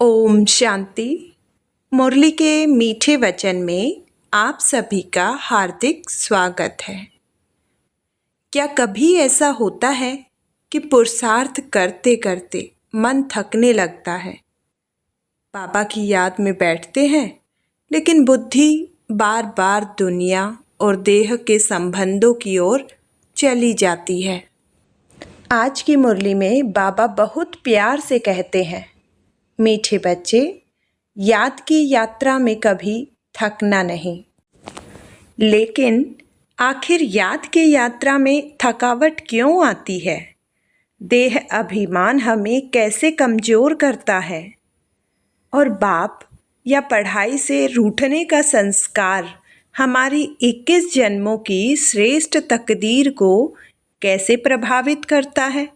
ओम शांति। मुरली के मीठे वचन में आप सभी का हार्दिक स्वागत है। क्या कभी ऐसा होता है कि पुरुषार्थ करते करते मन थकने लगता है? बाबा की याद में बैठते हैं, लेकिन बुद्धि बार बार दुनिया और देह के संबंधों की ओर चली जाती है। आज की मुरली में बाबा बहुत प्यार से कहते हैं, मीठे बच्चे, याद की यात्रा में कभी थकना नहीं। लेकिन आखिर याद की यात्रा में थकावट क्यों आती है? देह अभिमान हमें कैसे कमज़ोर करता है? और बाप या पढ़ाई से रूठने का संस्कार हमारी 21 जन्मों की श्रेष्ठ तकदीर को कैसे प्रभावित करता है?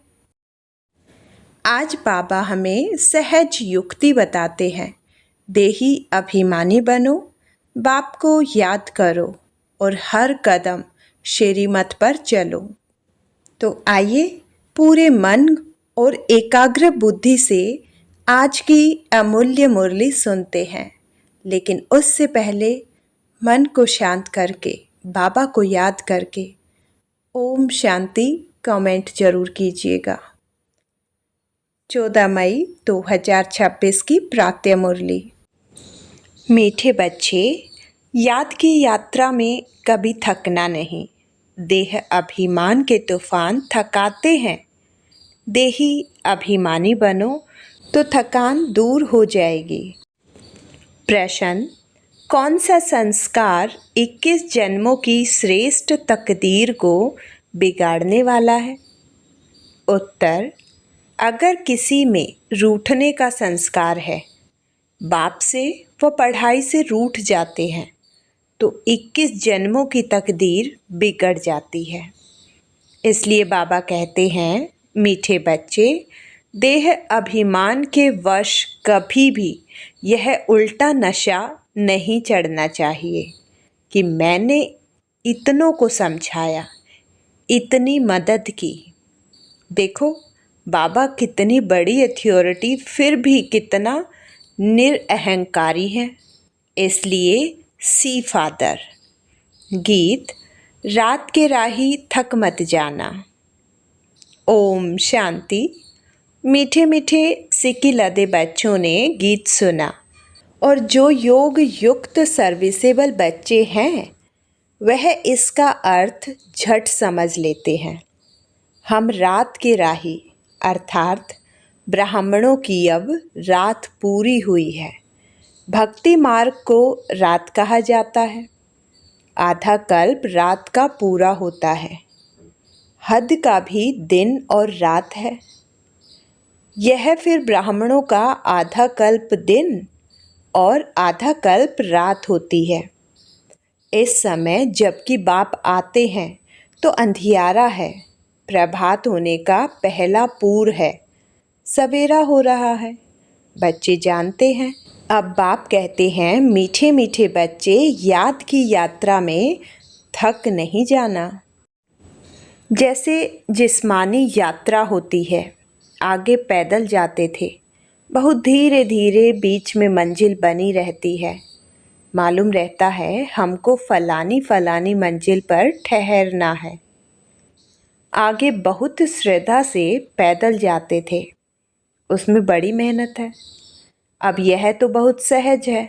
आज बाबा हमें सहज युक्ति बताते हैं। देही अभिमानी बनो, बाप को याद करो और हर कदम श्रीमत पर चलो। तो आइए पूरे मन और एकाग्र बुद्धि से आज की अमूल्य मुरली सुनते हैं। लेकिन उससे पहले मन को शांत करके, बाबा को याद करके ओम शांति कमेंट जरूर कीजिएगा। 14 मई 2026 की प्रातः मुरली। मीठे बच्चे, याद की यात्रा में कभी थकना नहीं। देह अभिमान के तूफान थकाते हैं। देही अभिमानी बनो तो थकान दूर हो जाएगी। प्रश्न: कौन सा संस्कार 21 जन्मों की श्रेष्ठ तकदीर को बिगाड़ने वाला है? उत्तर: अगर किसी में रूठने का संस्कार है, बाप से व पढ़ाई से रूठ जाते हैं, तो 21 जन्मों की तकदीर बिगड़ जाती है। इसलिए बाबा कहते हैं, मीठे बच्चे, देह अभिमान के वश कभी भी यह उल्टा नशा नहीं चढ़ना चाहिए कि मैंने इतनों को समझाया, इतनी मदद की। देखो बाबा कितनी बड़ी अथॉरिटी, फिर भी कितना निरअहंकारी है। इसलिए सी फादर। गीत: रात के राही थक मत जाना। ओम शांति। मीठे मीठे सिक्की लदे बच्चों ने गीत सुना और जो योग युक्त सर्विसेबल बच्चे हैं वह इसका अर्थ झट समझ लेते हैं। हम रात के राही अर्थात ब्राह्मणों की अब रात पूरी हुई है। भक्ति मार्ग को रात कहा जाता है। आधा कल्प रात का पूरा होता है। हद का भी दिन और रात है। यह फिर ब्राह्मणों का आधा कल्प दिन और आधा कल्प रात होती है। इस समय जबकि बाप आते हैं तो अंधियारा है। प्रभात होने का पहला पूर है। सवेरा हो रहा है। बच्चे जानते हैं। अब बाप कहते हैं, मीठे मीठे बच्चे, याद की यात्रा में थक नहीं जाना। जैसे जिस्मानी यात्रा होती है, आगे पैदल जाते थे, बहुत धीरे धीरे बीच में मंजिल बनी रहती है। मालूम रहता है हमको फलानी फलानी मंजिल पर ठहरना है। आगे बहुत श्रद्धा से पैदल जाते थे, उसमें बड़ी मेहनत है। अब यह तो बहुत सहज है।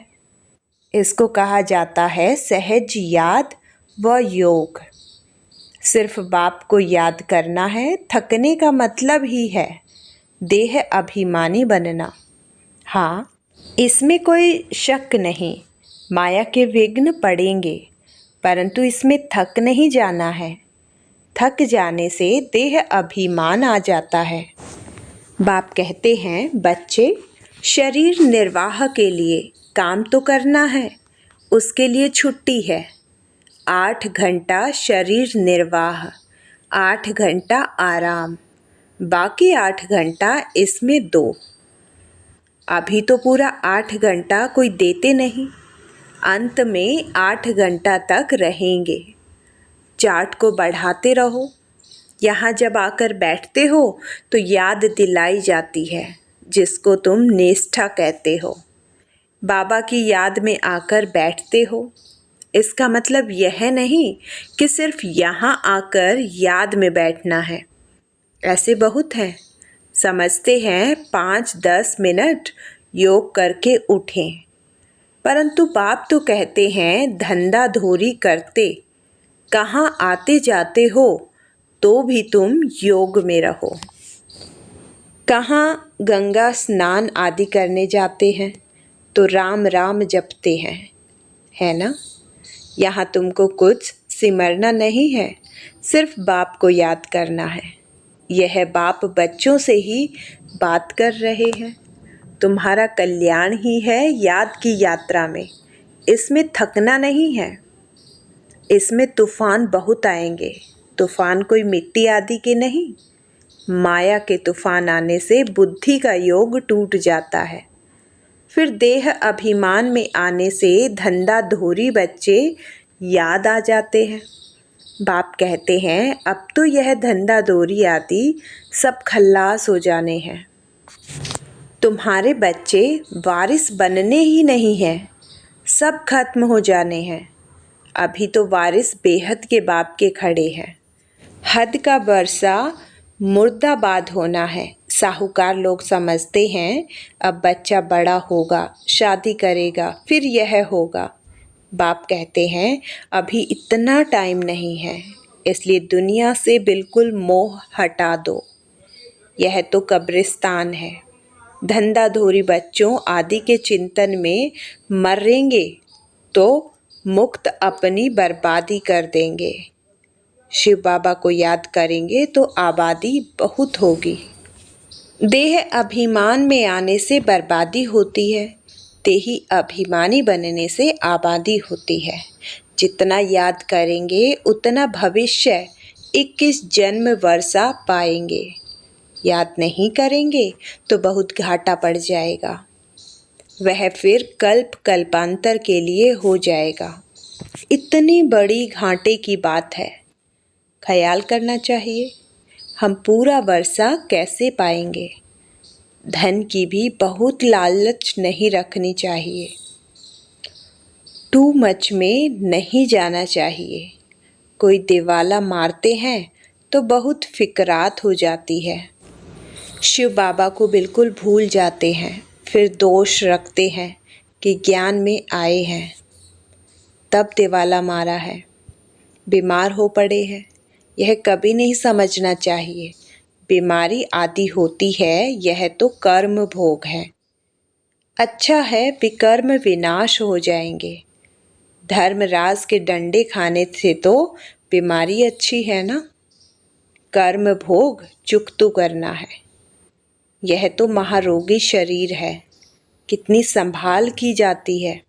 इसको कहा जाता है सहज याद व योग। सिर्फ बाप को याद करना है। थकने का मतलब ही है देह अभिमानी बनना। हाँ, इसमें कोई शक नहीं, माया के विघ्न पड़ेंगे, परंतु इसमें थक नहीं जाना है। थक जाने से देह अभिमान आ जाता है। बाप कहते हैं, बच्चे, शरीर निर्वाह के लिए काम तो करना है, उसके लिए छुट्टी है। 8 घंटा शरीर निर्वाह, 8 घंटा आराम, बाकी 8 घंटा इसमें दो। अभी तो पूरा 8 घंटा कोई देते नहीं, अंत में 8 घंटा तक रहेंगे। चार्ट को बढ़ाते रहो। यहाँ जब आकर बैठते हो तो याद दिलाई जाती है, जिसको तुम निष्ठा कहते हो, बाबा की याद में आकर बैठते हो। इसका मतलब यह नहीं कि सिर्फ यहाँ आकर याद में बैठना है। ऐसे बहुत हैं, समझते हैं 5-10 मिनट योग करके उठें, परंतु बाप तो कहते हैं धंधा धोरी करते कहाँ आते जाते हो तो भी तुम योग में रहो। कहाँ गंगा स्नान आदि करने जाते हैं तो राम राम जपते हैं, है ना। यहाँ तुमको कुछ सिमरना नहीं है, सिर्फ बाप को याद करना है। यह बाप बच्चों से ही बात कर रहे हैं। तुम्हारा कल्याण ही है याद की यात्रा में। इसमें थकना नहीं है। इसमें तूफान बहुत आएंगे। तूफान कोई मिट्टी आदि के नहीं। माया के तूफान आने से बुद्धि का योग टूट जाता है। फिर देह अभिमान में आने से धंधा धोरी बच्चे याद आ जाते हैं। बाप कहते हैं अब तो यह धंधा धोरी आदि सब खल्लास हो जाने हैं। तुम्हारे बच्चे वारिस बनने ही नहीं हैं, सब खत्म हो जाने हैं। अभी तो वारिस बेहद के बाप के खड़े हैं। हद का बरसा मुर्दाबाद होना है। साहूकार लोग समझते हैं अब बच्चा बड़ा होगा, शादी करेगा, फिर यह होगा। बाप कहते हैं अभी इतना टाइम नहीं है, इसलिए दुनिया से बिल्कुल मोह हटा दो। यह तो कब्रिस्तान है। धंधा धोरी बच्चों आदि के चिंतन में मरेंगे तो मुक्त अपनी बर्बादी कर देंगे। शिव बाबा को याद करेंगे तो आबादी बहुत होगी। देह अभिमान में आने से बर्बादी होती है, देही अभिमानी बनने से आबादी होती है। जितना याद करेंगे उतना भविष्य 21 जन्म वर्षा पाएंगे। याद नहीं करेंगे तो बहुत घाटा पड़ जाएगा। वह फिर कल्पांतर के लिए हो जाएगा। इतनी बड़ी घाटे की बात है, ख्याल करना चाहिए। हम पूरा वर्षा कैसे पाएंगे। धन की भी बहुत लालच नहीं रखनी चाहिए। टू मच में नहीं जाना चाहिए। कोई दिवाला मारते हैं तो बहुत फिक्रात हो जाती है। शिव बाबा को बिल्कुल भूल जाते हैं, फिर दोष रखते हैं कि ज्ञान में आए हैं तब दिवाला मारा है, बीमार हो पड़े हैं। यह कभी नहीं समझना चाहिए। बीमारी आदि होती है, यह तो कर्म भोग है। अच्छा है विकर्म विनाश हो जाएंगे। धर्मराज के डंडे खाने से तो बीमारी अच्छी है ना। कर्म भोग चुकतू करना है। यह तो महारोगी शरीर है, कितनी संभाल की जाती है।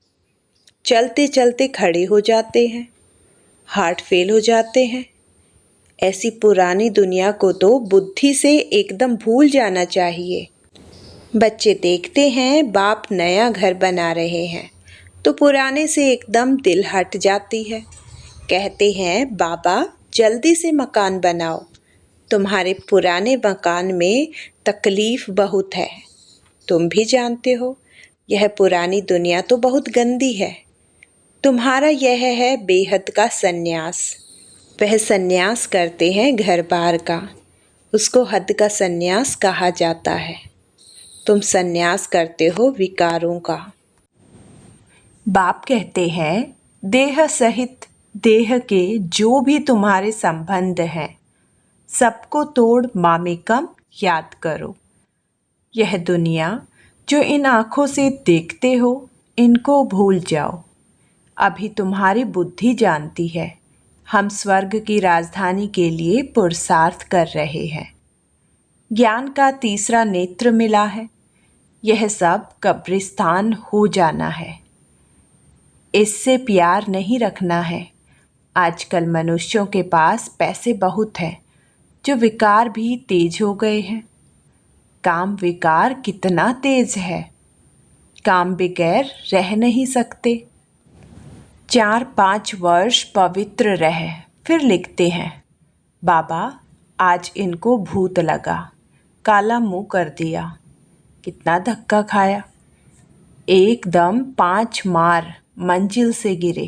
चलते चलते खड़े हो जाते हैं, हार्ट फेल हो जाते हैं। ऐसी पुरानी दुनिया को तो बुद्धि से एकदम भूल जाना चाहिए। बच्चे देखते हैं बाप नया घर बना रहे हैं तो पुराने से एकदम दिल हट जाती है। कहते हैं बाबा जल्दी से मकान बनाओ, तुम्हारे पुराने मकान में तकलीफ़ बहुत है। तुम भी जानते हो यह पुरानी दुनिया तो बहुत गंदी है। तुम्हारा यह है बेहद का सन्यास। वह सन्यास करते हैं घर बार का, उसको हद का सन्यास कहा जाता है। तुम सन्यास करते हो विकारों का। बाप कहते हैं देह सहित देह के जो भी तुम्हारे संबंध हैं सबको तोड़ मामेकम याद करो। यह दुनिया जो इन आँखों से देखते हो इनको भूल जाओ। अभी तुम्हारी बुद्धि जानती है हम स्वर्ग की राजधानी के लिए पुरुषार्थ कर रहे हैं। ज्ञान का तीसरा नेत्र मिला है। यह सब कब्रिस्तान हो जाना है। इससे प्यार नहीं रखना है। आजकल मनुष्यों के पास पैसे बहुत हैं जो विकार भी तेज हो गए हैं। काम विकार कितना तेज है, काम बगैर रह नहीं सकते। 4-5 वर्ष पवित्र रहे, फिर लिखते हैं बाबा आज इनको भूत लगा, काला मुंह कर दिया। कितना धक्का खाया। एकदम 5 मार मंजिल से गिरे।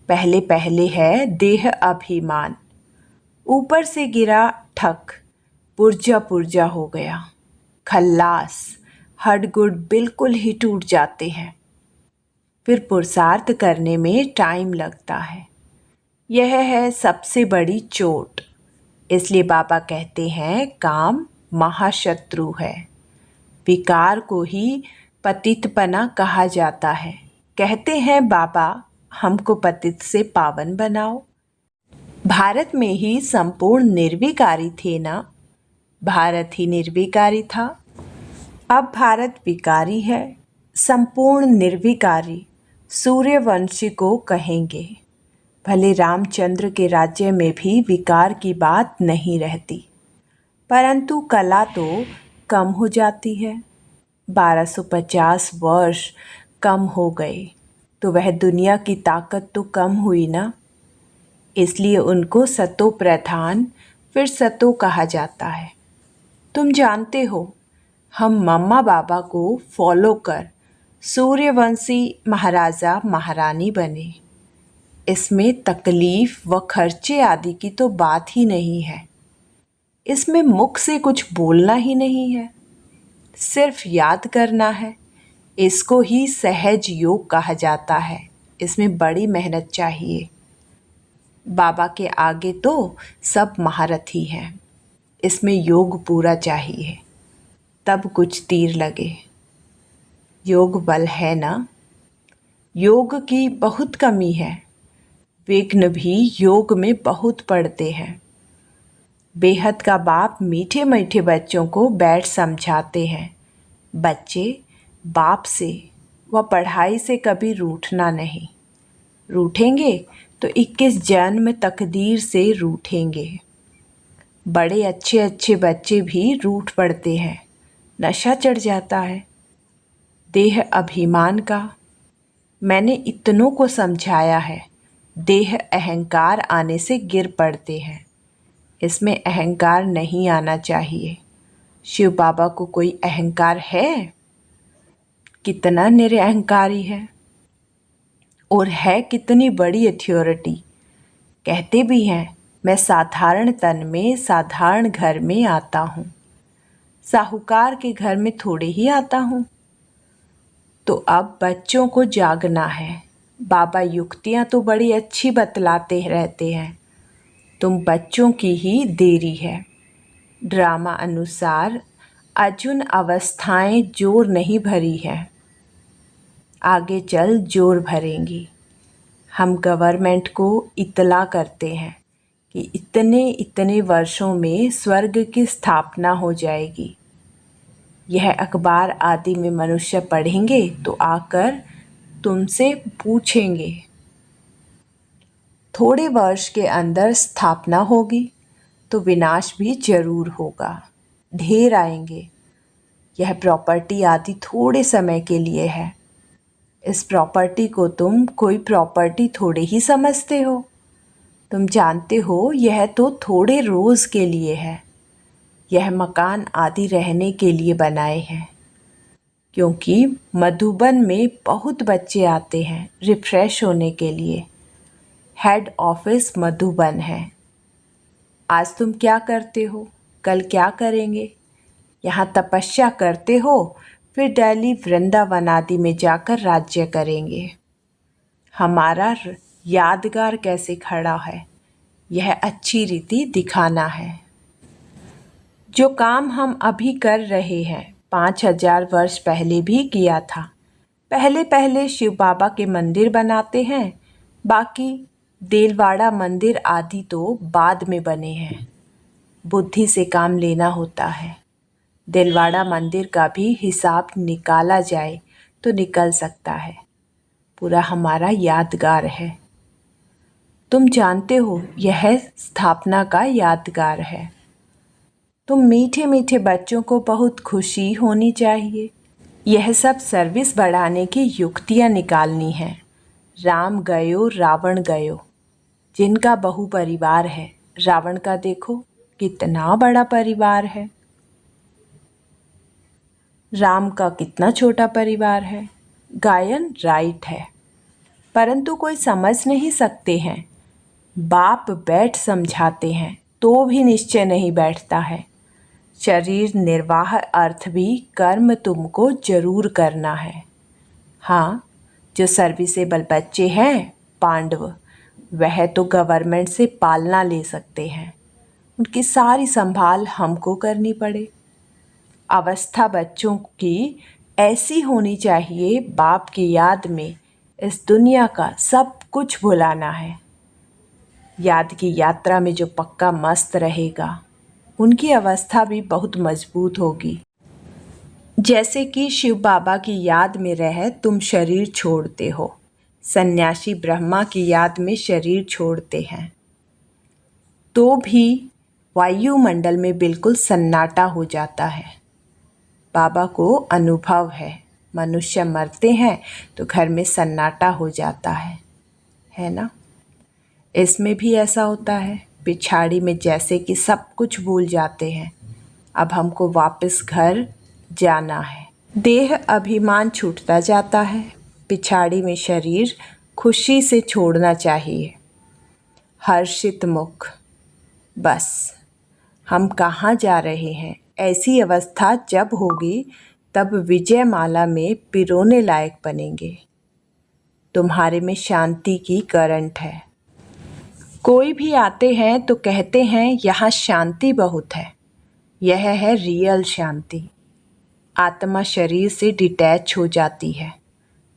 पहले पहले है देह अभिमान, ऊपर से गिरा ठक, पुर्जा पुर्जा हो गया। खल्लास, हड्डगुड बिल्कुल ही टूट जाते हैं। फिर पुरुषार्थ करने में टाइम लगता है। यह है सबसे बड़ी चोट। इसलिए बाबा कहते हैं काम महाशत्रु है। विकार को ही पतितपना कहा जाता है। कहते हैं बाबा हमको पतित से पावन बनाओ। भारत में ही संपूर्ण निर्विकारी थे ना। भारत ही निर्विकारी था, अब भारत विकारी है। संपूर्ण निर्विकारी सूर्यवंशी को कहेंगे। भले रामचंद्र के राज्य में भी विकार की बात नहीं रहती, परंतु कला तो कम हो जाती है। 1250 वर्ष कम हो गए तो वह दुनिया की ताकत तो कम हुई ना। इसलिए उनको सतो प्रधान फिर सतो कहा जाता है। तुम जानते हो हम मम्मा बाबा को फॉलो कर सूर्यवंशी महाराजा महारानी बने। इसमें तकलीफ व खर्चे आदि की तो बात ही नहीं है। इसमें मुख से कुछ बोलना ही नहीं है, सिर्फ याद करना है। इसको ही सहज योग कहा जाता है। इसमें बड़ी मेहनत चाहिए। बाबा के आगे तो सब महारथी हैं। इसमें योग पूरा चाहिए, तब कुछ तीर लगे। योग बल है ना। योग की बहुत कमी है। विघ्न भी योग में बहुत पड़ते हैं। बेहद का बाप मीठे मीठे बच्चों को बैठ समझाते हैं। बच्चे बाप से व पढ़ाई से कभी रूठना नहीं। रूठेंगे तो 21 जन्म तकदीर से रूठेंगे। बड़े अच्छे अच्छे बच्चे भी रूठ पड़ते हैं। नशा चढ़ जाता है देह अभिमान का। मैंने इतनों को समझाया है। देह अहंकार आने से गिर पड़ते हैं। इसमें अहंकार नहीं आना चाहिए। शिव बाबा को कोई अहंकार है? कितना निरअहंकारी है, और है कितनी बड़ी अथॉरिटी। कहते भी हैं मैं साधारण तन में साधारण घर में आता हूँ। साहूकार के घर में थोड़े ही आता हूँ। तो अब बच्चों को जागना है। बाबा युक्तियाँ तो बड़ी अच्छी बतलाते रहते हैं। तुम बच्चों की ही देरी है। ड्रामा अनुसार अर्जुन अवस्थाएं जोर नहीं भरी हैं, आगे चल जोर भरेंगी। हम गवर्नमेंट को इतला करते हैं कि इतने इतने वर्षों में स्वर्ग की स्थापना हो जाएगी। यह अखबार आदि में मनुष्य पढ़ेंगे तो आकर तुमसे पूछेंगे। थोड़े वर्ष के अंदर स्थापना होगी तो विनाश भी जरूर होगा। ढेर आएंगे। यह प्रॉपर्टी आदि थोड़े समय के लिए है। इस प्रॉपर्टी को तुम कोई प्रॉपर्टी थोड़े ही समझते हो। तुम जानते हो यह तो थोड़े रोज़ के लिए है। यह मकान आदि रहने के लिए बनाए हैं, क्योंकि मधुबन में बहुत बच्चे आते हैं रिफ़्रेश होने के लिए। हेड ऑफिस मधुबन है। आज तुम क्या करते हो, कल क्या करेंगे? यहाँ तपस्या करते हो, फिर दिल्ली वृंदावन आदि में जाकर राज्य करेंगे। हमारा यादगार कैसे खड़ा है, यह अच्छी रीति दिखाना है। जो काम हम अभी कर रहे हैं 5000 वर्ष पहले भी किया था। पहले पहले शिव बाबा के मंदिर बनाते हैं, बाकी देलवाड़ा मंदिर आदि तो बाद में बने हैं। बुद्धि से काम लेना होता है। देलवाड़ा मंदिर का भी हिसाब निकाला जाए तो निकल सकता है। पूरा हमारा यादगार है। तुम जानते हो यह स्थापना का यादगार है। तुम मीठे मीठे बच्चों को बहुत खुशी होनी चाहिए। यह सब सर्विस बढ़ाने की युक्तियाँ निकालनी हैं। राम गयो रावण गयो। जिनका बहु परिवार है, रावण का देखो कितना बड़ा परिवार है। राम का कितना छोटा परिवार है। गायन राइट है, परंतु कोई समझ नहीं सकते हैं। बाप बैठ समझाते हैं तो भी निश्चय नहीं बैठता है। शरीर निर्वाह अर्थ भी कर्म तुमको जरूर करना है। हाँ, जो सर्विसेबल बच्चे हैं पांडव, वह तो गवर्नमेंट से पालना ले सकते हैं, उनकी सारी संभाल हमको करनी पड़े। अवस्था बच्चों की ऐसी होनी चाहिए, बाप की याद में इस दुनिया का सब कुछ भुलाना है। याद की यात्रा में जो पक्का मस्त रहेगा, उनकी अवस्था भी बहुत मजबूत होगी। जैसे कि शिव बाबा की याद में रह तुम शरीर छोड़ते हो, सन्यासी ब्रह्मा की याद में शरीर छोड़ते हैं, तो भी वायुमंडल में बिल्कुल सन्नाटा हो जाता है। बाबा को अनुभव है, मनुष्य मरते हैं तो घर में सन्नाटा हो जाता है ना। इसमें भी ऐसा होता है, पिछाड़ी में जैसे कि सब कुछ भूल जाते हैं। अब हमको वापस घर जाना है। देह अभिमान छूटता जाता है, पिछाड़ी में शरीर खुशी से छोड़ना चाहिए। हर्षित मुख, बस हम कहाँ जा रहे हैं, ऐसी अवस्था जब होगी तब विजय माला में पिरोने लायक बनेंगे। तुम्हारे में शांति की करंट है। कोई भी आते हैं तो कहते हैं यहाँ शांति बहुत है। यह है रियल शांति। आत्मा शरीर से डिटैच हो जाती है।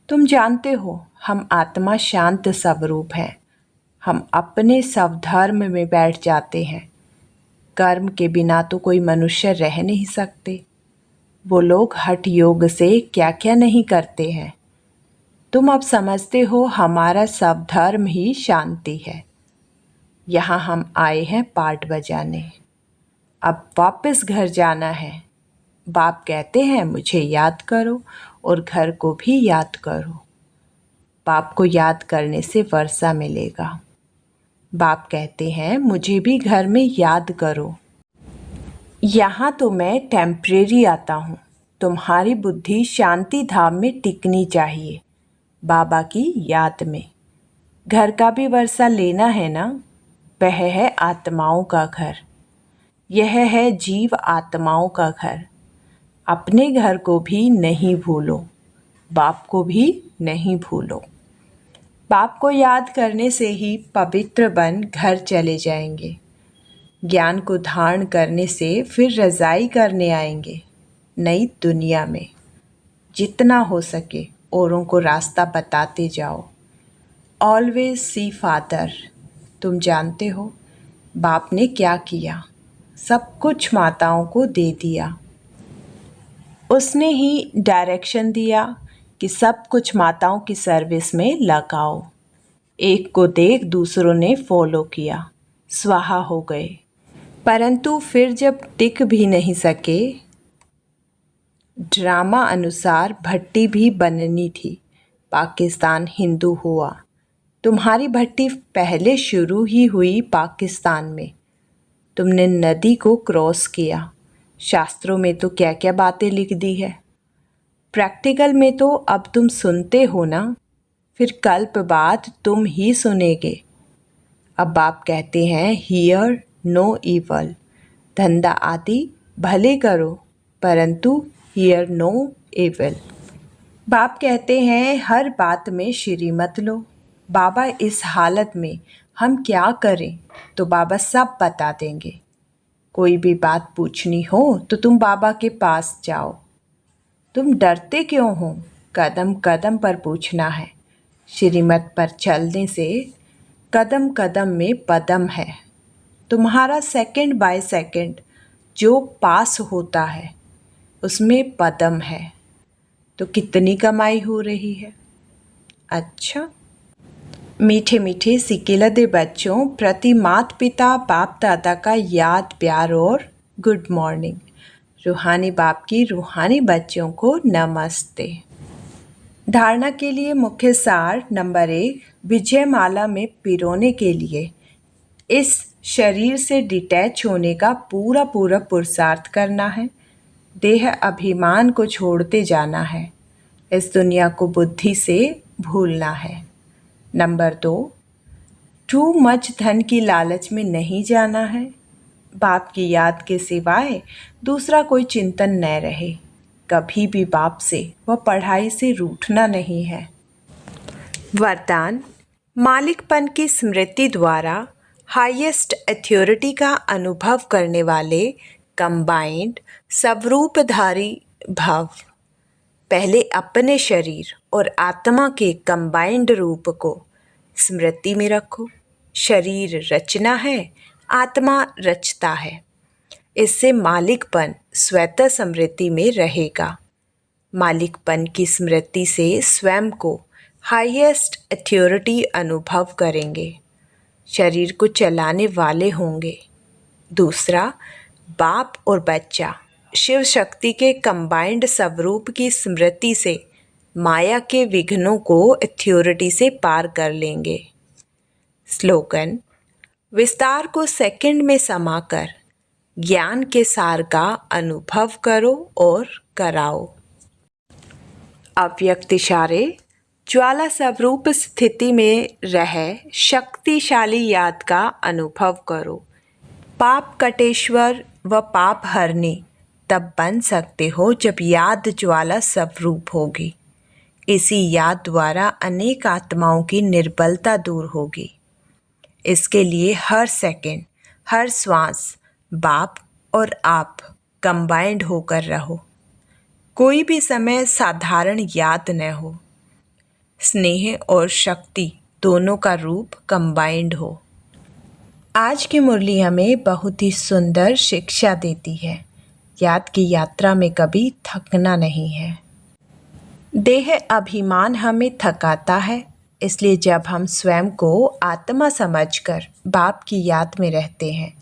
तुम जानते हो, हम आत्मा शांत स्वरूप है। हम अपने स्वधर्म में बैठ जाते हैं। कर्म के बिना तो कोई मनुष्य रह नहीं सकते। वो लोग हठ योग से क्या क्या नहीं करते हैं। तुम अब समझते हो, हमारा स्वधर्म ही शांति है। यहाँ हम आए हैं पार्ट बजाने। अब वापस घर जाना है। बाप कहते हैं मुझे याद करो और घर को भी याद करो। बाप को याद करने से वर्षा मिलेगा। बाप कहते हैं मुझे भी घर में याद करो। यहाँ तो मैं टेम्परेरी आता हूँ। तुम्हारी बुद्धि शांति धाम में टिकनी चाहिए, बाबा की याद में। घर का भी वर्षा लेना है ना। वह है आत्माओं का घर। यह है जीव आत्माओं का घर। अपने घर को भी नहीं भूलो, बाप को भी नहीं भूलो। बाप को याद करने से ही पवित्र बन घर चले जाएंगे। ज्ञान को धारण करने से फिर रज़ाई करने आएंगे नई दुनिया में। जितना हो सके औरों को रास्ता बताते जाओ। Always see father. तुम जानते हो बाप ने क्या किया, सब कुछ माताओं को दे दिया। उसने ही डायरेक्शन दिया कि सब कुछ माताओं की सर्विस में लगाओ। एक को देख दूसरों ने फॉलो किया, स्वाहा हो गए। परंतु फिर जब टिक भी नहीं सके, ड्रामा अनुसार भट्टी भी बननी थी। पाकिस्तान हिंदू हुआ। तुम्हारी भट्टी पहले शुरू ही हुई पाकिस्तान में। तुमने नदी को क्रॉस किया। शास्त्रों में तो क्या क्या बातें लिख दी है। प्रैक्टिकल में तो अब तुम सुनते हो ना, फिर कल्प बाद तुम ही सुनेगे। अब बाप कहते हैं हियर नो इवल। धंधा आदि भले करो, परंतु हियर नो इवल। बाप कहते हैं हर बात में श्री मत लो। बाबा इस हालत में हम क्या करें, तो बाबा सब बता देंगे। कोई भी बात पूछनी हो तो तुम बाबा के पास जाओ। तुम डरते क्यों हो? कदम कदम पर पूछना है। श्रीमत पर चलने से कदम कदम में पदम है। तुम्हारा सेकंड बाय सेकंड जो पास होता है उसमें पदम है। तो कितनी कमाई हो रही है। अच्छा, मीठे मीठे सिकिलदे बच्चों प्रति माता पिता बाप दादा का याद प्यार और गुड मॉर्निंग। रूहानी बाप की रूहानी बच्चों को नमस्ते। धारणा के लिए मुख्य सार नंबर 1, विजय माला में पिरोने के लिए इस शरीर से डिटैच होने का पूरा पूरा पुरुषार्थ करना है। देह अभिमान को छोड़ते जाना है। इस दुनिया को बुद्धि से भूलना है। नंबर 2, टू मच धन की लालच में नहीं जाना है। बाप की याद के सिवाय दूसरा कोई चिंतन न रहे। कभी भी बाप से व पढ़ाई से रूठना नहीं है। वरदान, मालिकपन की स्मृति द्वारा हाईएस्ट अथॉरिटी का अनुभव करने वाले कंबाइंड स्वरूपधारी भव। पहले अपने शरीर और आत्मा के कंबाइंड रूप को स्मृति में रखो। शरीर रचना है, आत्मा रचता है। इससे मालिकपन स्वतः स्मृति में रहेगा। मालिकपन की स्मृति से स्वयं को हाईएस्ट अथॉरिटी अनुभव करेंगे। शरीर को चलाने वाले होंगे। दूसरा, बाप और बच्चा शिव शक्ति के कंबाइंड स्वरूप की स्मृति से माया के विघ्नों को अथॉरिटी से पार कर लेंगे। स्लोगन, विस्तार को सेकंड में समाकर ज्ञान के सार का अनुभव करो और कराओ। अव्यक्त इशारे, ज्वाला स्वरूप स्थिति में रह शक्तिशाली याद का अनुभव करो। पाप कटेश्वर व पाप हरने तब बन सकते हो जब याद ज्वाला स्वरूप होगी। इसी याद द्वारा अनेक आत्माओं की निर्बलता दूर होगी। इसके लिए हर सेकंड, हर श्वास बाप और आप कंबाइंड होकर रहो। कोई भी समय साधारण याद न हो। स्नेह और शक्ति दोनों का रूप कंबाइंड हो। आज की मुरली हमें बहुत ही सुंदर शिक्षा देती है। याद की यात्रा में कभी थकना नहीं है। देह अभिमान हमें थकाता है, इसलिए जब हम स्वयं को आत्मा समझकर बाप की याद में रहते हैं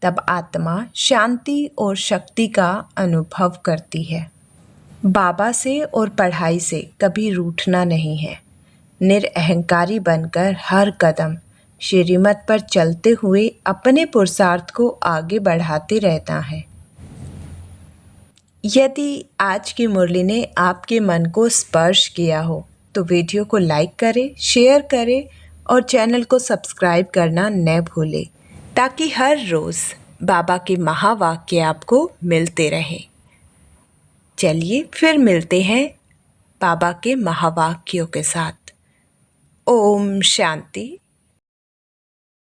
तब आत्मा शांति और शक्ति का अनुभव करती है। बाबा से और पढ़ाई से कभी रूठना नहीं है। निरअहंकारी बनकर हर कदम श्रीमत पर चलते हुए अपने पुरुषार्थ को आगे बढ़ाते रहना है। यदि आज की मुरली ने आपके मन को स्पर्श किया हो तो वीडियो को लाइक करें, शेयर करें और चैनल को सब्सक्राइब करना न भूलें, ताकि हर रोज़ बाबा के महावाक्य आपको मिलते रहें। चलिए फिर मिलते हैं बाबा के महावाक्यों के साथ। ओम शांति।